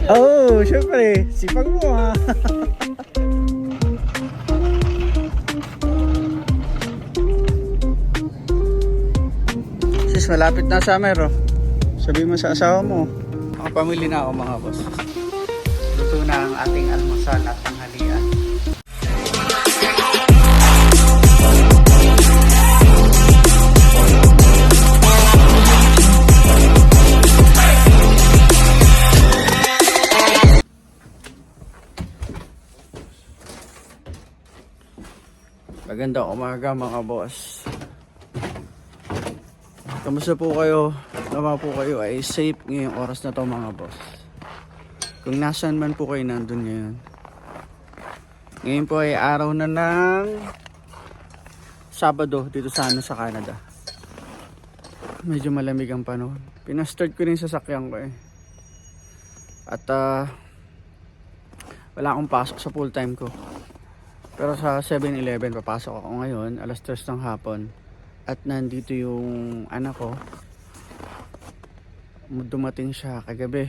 Oo, syempre. Sipag mo ha. Sis, malapit na summer oh. Sabi mo sa asawa mo. Makapamili na ako mga boss. Luto na ang ating almusal at tanghalian. Magandang umaga mga boss. Kamusta po kayo? Tama po kayo ay safe ngayong oras na to mga boss. Kung nasaan man po kayo nandun ngayon. Ngayon po ay araw na ng Sabado dito sa Canada. Medyo malamig ang panahon. Pinastart ko rin sa sasakyan ko eh. At wala akong pasok sa full time ko. Pero sa 7-Eleven papasok ako ngayon, alas 3 ng hapon. At nandito yung anak ko. Dumating siya kagabi.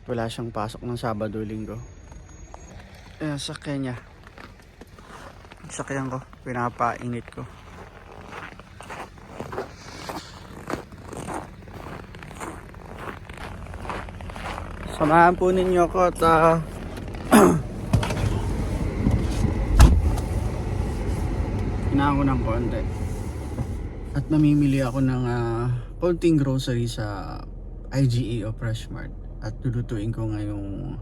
Wala siyang pasok ng Sabado, Linggo. Ayan, sakyan niya. Sakyan ko, pinapainit ko. Samahan po ninyo ako at kailangan ko ng konti. At mamimili ako ng konting grocery sa IGA o Freshmart. At lulutuin ko ngayong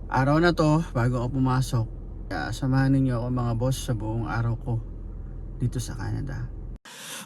araw na to bago ako pumasok. Kaya samahan ninyo ako mga boss sa buong araw ko dito sa Canada.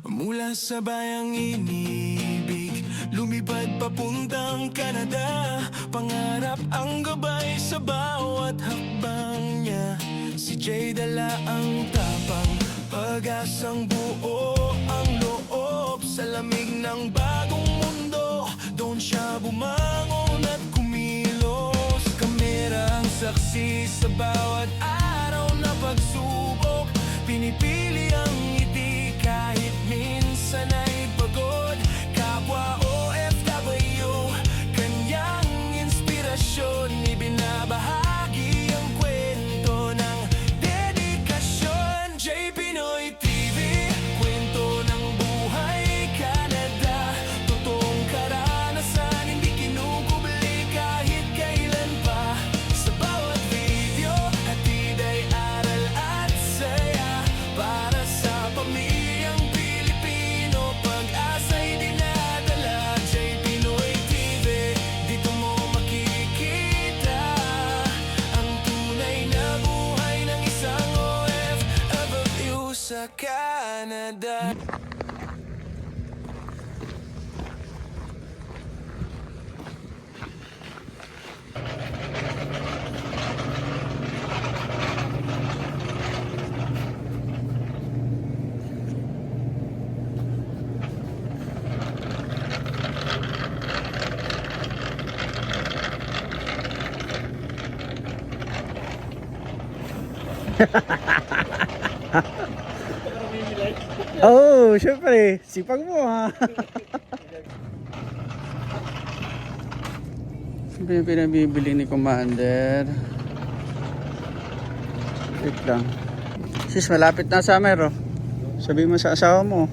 Mula sa bayang inibig, lumipad papuntang Canada. Pangarap ang gabay sa bawat hakbang niya. Si Jay dala ang tapang, pag-asang buo ang loob. Sa lamig ng bagong mundo, doon siya bumangon at kumilos. Kamerang saksi sa bawat araw na pagsubok. Pinipili ang ngiti kahit minsan ay pagod. Kapwa OFW, kanyang inspirasyon. Ibinabahagi ang kwento ng dedikasyon. J. Pinoy TV, kwento ng buhay Canada. Totoong karanasan, hindi kinukubli kahit kailan pa. Sa bawat video, hatid ay aral at saya. Para sa pamilyang Pilipino, pag-asa'y dinadala. J. Pinoy TV, dito mo makikita ang tunay na buhay ng isang OFW sa Canada. Oo, syempre. Sipag mo ha. Pinabibili ni Commander. Wait lang. Sis, malapit na summer oh. Sabi mo sa asawa mo.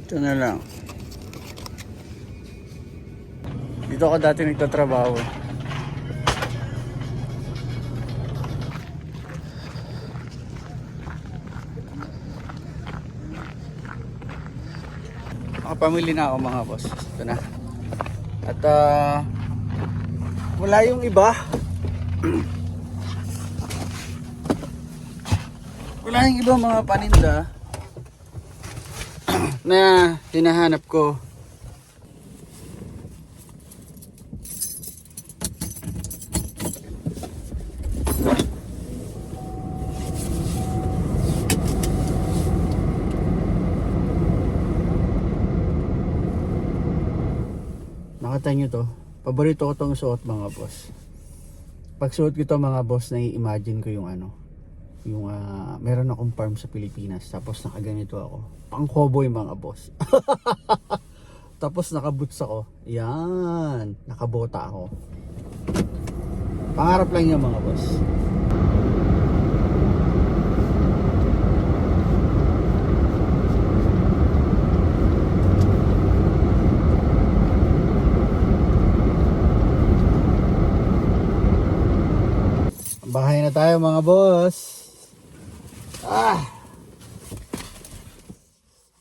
Ito na lang. Dito ako dati nagtatrabaho. Makapamili na ako mga boss. Ito na. At wala yung iba. Wala yung iba mga paninda na hinahanap ko. Nakita nyo to, paborito ko tong suot mga boss. Pagsuot ko to mga boss, na-imagine ko yung ano, yung meron akong farm sa Pilipinas, tapos nakaganito ako. Pang cowboy mga boss. Tapos nakaboots ako. Yan, nakabota ako. Pangarap lang yung mga boss. Bahay na tayo mga boss.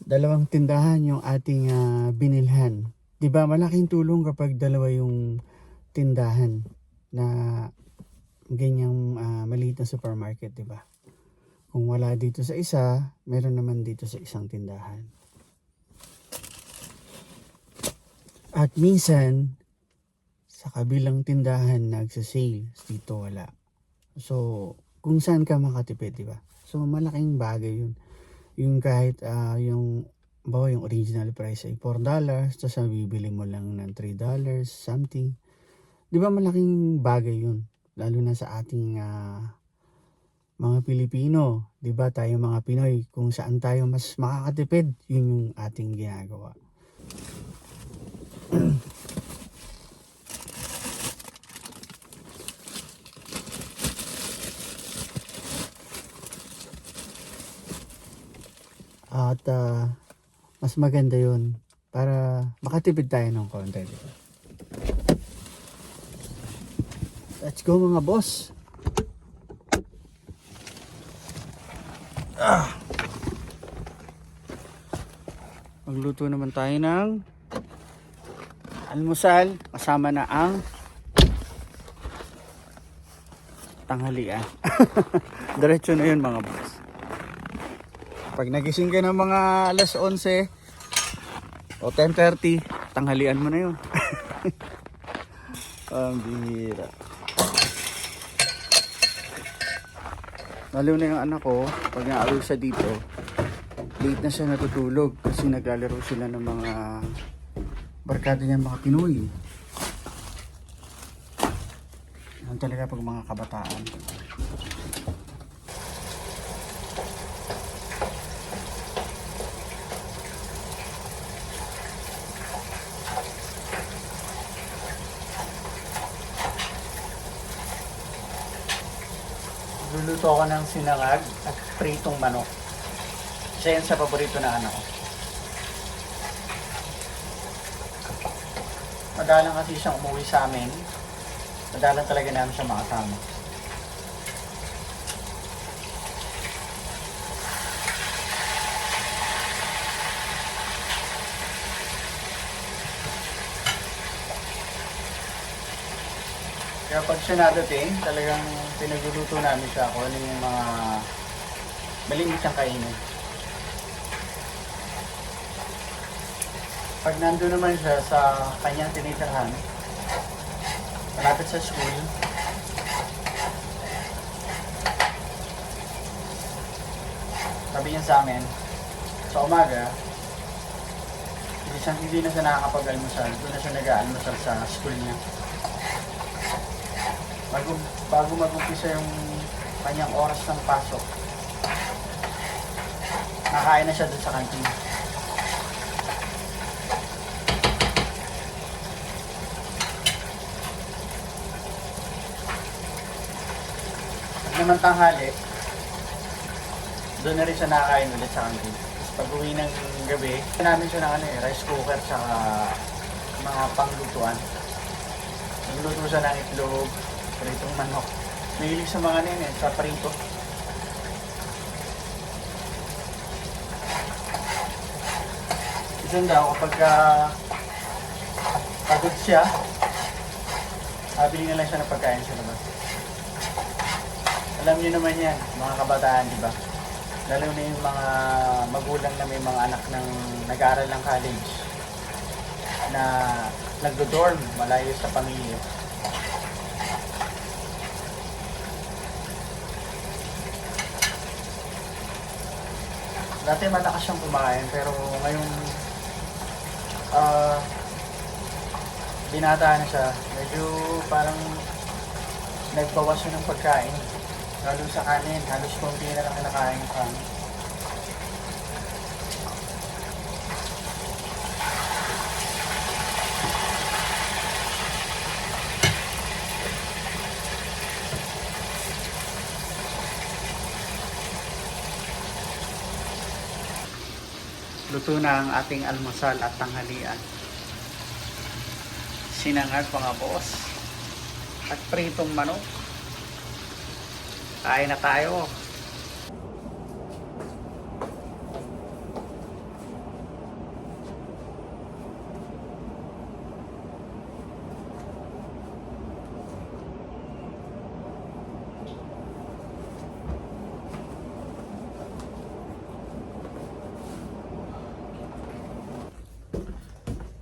Dalawang tindahan yung ating binilhan. 'Di ba malaking tulong kapag dalawa yung tindahan na ganyang maliit na supermarket, 'di ba? Kung wala dito sa isa, meron naman dito sa isang tindahan. At minsan sa kabilang tindahan nagsa-sale, dito wala. So, kung saan ka makatipid, 'di ba? So, malaking bagay 'yun. Yung kahit yung original price ay $4, tapos bibili mo lang ng $3 something. 'Di ba malaking bagay 'yun, lalo na sa ating mga Pilipino, 'di ba? Tayo mga Pinoy, kung saan tayo mas makakatipid, 'yun yung ating ginagawa. At mas maganda yun para makatipid tayo ng konti, diba? Let's go mga boss. Magluto naman tayo ng almusal kasama na ang tanghalian. Diretso na yun mga boss. Pag nagising ka ng mga alas 11 o 10:30, tanghalian mo na yun. Ang bihira. Lalo na yung anak ko, pag naaral siya dito, late na siya natutulog kasi naglalaro sila ng mga barkada niya, mga Pinoy. Yan talaga pag mga kabataan. Luluto ako ng sinangag at pritong manok. Isa yan sa paborito na anak ko. Madalang kasi siyang umuwi sa amin. Madalang talaga namin siya makasama. Kaya pag siya nadating, talagang pinagluluto namin siya kung ano yung mga malimit siyang kainin. Pag nandun naman siya sa kanyang tinitirhan, malapit sa school, sabi niya sa amin, sa umaga, hindi na siya nakakapag-almusal, doon na siya nag-aalmusal sa school niya. Bago mag-umpisa yung kanyang oras ng pasok, nakain na siya dun sa kantin. Pag naman tanghali, doon na rin siya nakakain ulit sa kantin. Tapos pag uwi ng gabi, namin siya ng rice cooker tsaka mga panglutuan. Nagluto siya ng itlog, pritong manok. Mahilig sa mga sa prito. Isang daw kapag pagod siya, bili na lang siya ng pagkain sa labas. Alam niyo naman yan, mga kabataan, di ba? Lalo na yung mga magulang na may mga anak ng nag-aaral ng college na nagdo-dorm malayo sa pamilya. Dati malakas siyang kumain, pero ngayong binata na siya, medyo parang nagbawas yun ng pagkain. Lalo sa kanin, halos konti na lang kinakain ko. Luto na ang ating almusal at tanghalian. Sinangag mga boss. At pritong manok. Kain na tayo.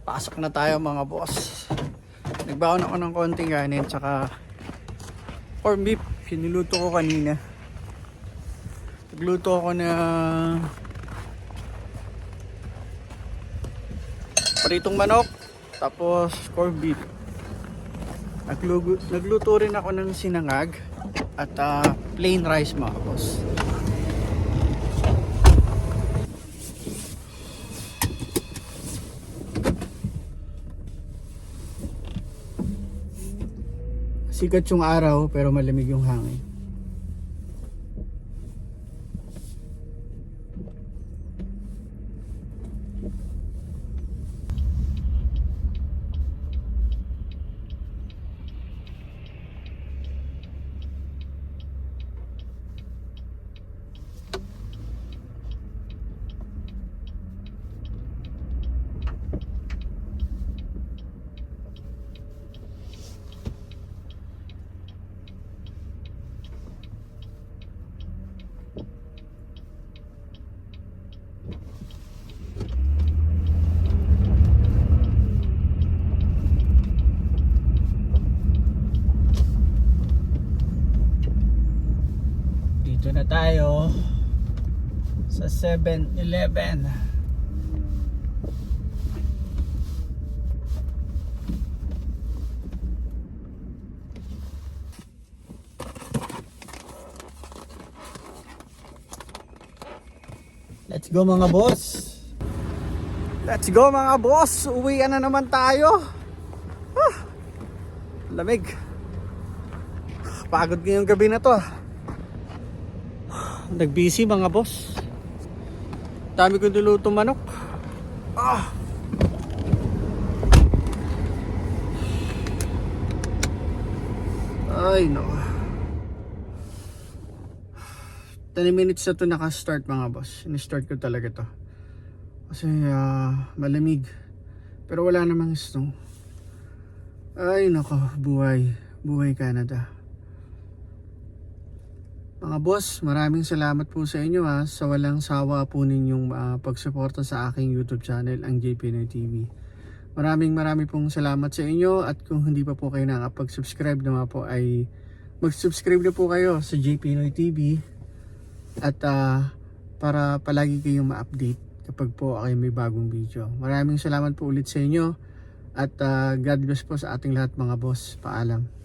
Pasok na tayo mga boss. Nagbaon ako ng konting kanin tsaka corn beef. Niluto ko kanina. Nagluto ako na pritong manok tapos corn beef. Nagluto rin ako ng sinangag at plain rice mga boss. Sikat yung araw pero malamig yung hangin. Dito na tayo sa 7-Eleven. Let's go mga boss. Let's go mga boss. Uwian na naman tayo. Lamig. Pagod ngayong gabi na to. Nag-busy mga boss. Dami ko niluto manok. Ay no. 10 minutes na to naka-start mga boss. In-start ko talaga to. Kasi malamig. Pero wala namang snow. Ay nako, buhay. Buhay Canada. Mga boss, maraming salamat po sa inyo sa walang sawa po ninyong pagsuporta sa aking YouTube channel, ang JP Noy TV. Maraming pong salamat sa inyo at kung hindi pa po kayo nakapag-subscribe naman po ay mag-subscribe na po kayo sa JP Noy TV at para palagi kayong ma-update kapag po ay may bagong video. Maraming salamat po ulit sa inyo at God bless po sa ating lahat mga boss. Paalam.